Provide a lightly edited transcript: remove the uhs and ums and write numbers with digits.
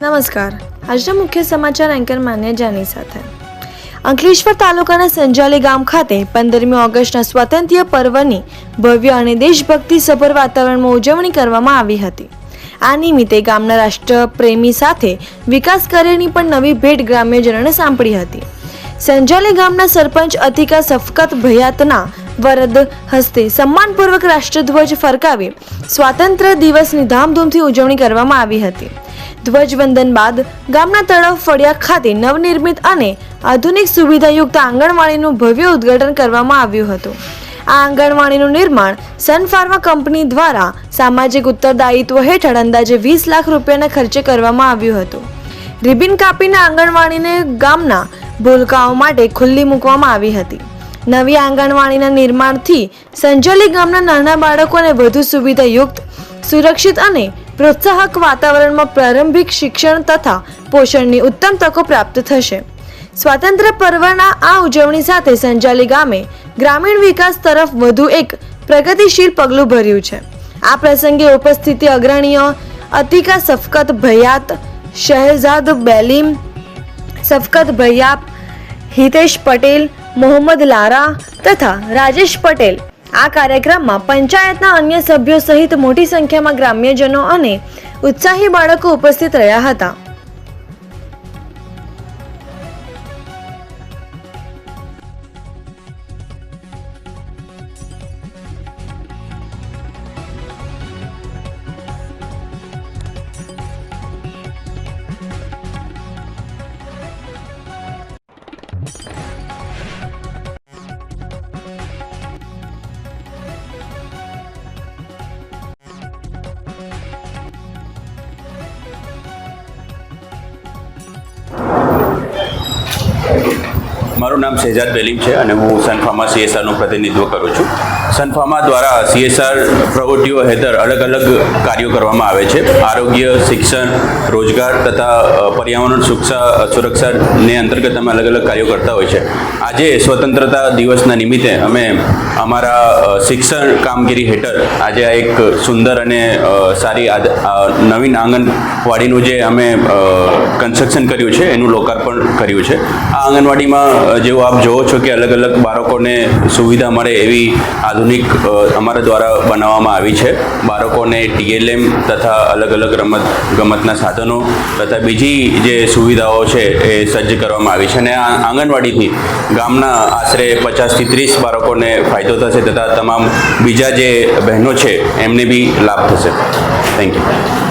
નમસ્કાર, આજના મુખ્ય સમાચાર એન્કર માન્યાજાની સાથે. અંકલેશ્વર તાલુકાના સંજાલી ગામ ખાતે 15મી ઓગસ્ટના સ્વાતંત્ર્ય પર્વની ભવ્ય અને દેશભક્તિસભર વાતાવરણમાં ઉજવણી કરવામાં આવી હતી. આ નિમિત્તે ગામના રાષ્ટ્રપ્રેમી સાથે વિકાસ કાર્યની પણ નવી ભેટ ગ્રામ્યજનોને સાંપડી હતી. સંજાલી ગામના સરપંચ અતિકા સફકત ભયાતના વરદ હસ્તે સન્માનપૂર્વક રાષ્ટ્રધ્વજ ફરકાવી સ્વાતંત્ર્ય દિવસની ધામધૂમથી ઉજવણી કરવામાં આવી હતી. ધ્વજવંદન બાદ ગામના તળાવ ફળિયા ખાતે નવનિર્મિત અને આધુનિક સુવિધાયુક્ત આંગણવાડીનું ભવ્ય ઉદ્ઘાટન કરવામાં આવ્યું હતું. આ આંગણવાડીનું નિર્માણ સન ફાર્મા કંપની દ્વારા સામાજિક ઉત્તરદાયિત્વ હેઠળ અંદાજે 20 લાખ રૂપિયાના ખર્ચે કરવામાં આવ્યું હતું. રિબિન કાપીને આંગણવાડીને ગામના ભૂલકાઓ માટે ખુલ્લી મૂકવામાં આવી હતી. નવી આંગણવાડીના નિર્માણથી સંજાલી ગામના નાના બાળકોને વધુ સુવિધાયુક્ત, સુરક્ષિત અને પ્રોત્સાહક વાતાવરણમાં પ્રારંભિક શિક્ષણ તથા પોષણની ઉત્તમ તકો પ્રાપ્ત થશે. સ્વાતંત્ર્ય પર્વના આ ઉજવણી સાથે સંજાલી ગામે ગ્રામીણ વિકાસ તરફ વધુ એક પ્રગતિશીલ પગલું ભર્યું છે. આ પ્રસંગે ઉપસ્થિત અગ્રણીઓ અતિકા સફકત ભયાત, શહેજાદ બેલીમ, સફકત ભૈયાપ, હિતેશ પટેલ, મોહમ્મદ લારા તથા રાજેશ પટેલ. આ કાર્યક્રમમાં પંચાયતના અન્ય સભ્યો સહિત મોટી સંખ્યામાં ગ્રામ્યજનો અને ઉત્સાહી બાળકો ઉપસ્થિત રહ્યા હતા. મારું નામ શહેજાદ બેલીમ છે અને હું સનફાર્મા CSRનું પ્રતિનિધિત્વ કરું છું. સનફાર્મા દ્વારા CSR પ્રવૃત્તિઓ હેઠળ અલગ અલગ કાર્યો કરવામાં આવે છે. આરોગ્ય, શિક્ષણ, રોજગાર તથા પર્યાવરણ સુરક્ષાને અંતર્ગત અમે અલગ અલગ કાર્યો કરતા હોય છે. આજે સ્વતંત્રતા દિવસના નિમિત્તે અમે અમારા શિક્ષણ કામગીરી હેઠળ આજે આ એક સુંદર અને સારી નવીન આંગણવાડીનું જે અમે કન્સ્ટ્રક્શન કર્યું છે એનું લોકાર્પણ કર્યું છે. આ આંગણવાડીમાં જેવું આપ જોવો છો કે અલગ અલગ બાળકોને સુવિધા મળે એવી આધુનિક અમારા દ્વારા બનાવવામાં આવી છે. બાળકોને TLM તથા અલગ અલગ ગમતના સાધનો તથા બીજી જે સુવિધાઓ છે એ સજ્જ કરવામાં આવી છે અને આ આંગણવાડીથી ગામના આશરે 50 થી 30 બાળકોને ફાયદો થશે તથા તમામ બીજા જે બહેનો છે એમને બી લાભ થશે. Thank you.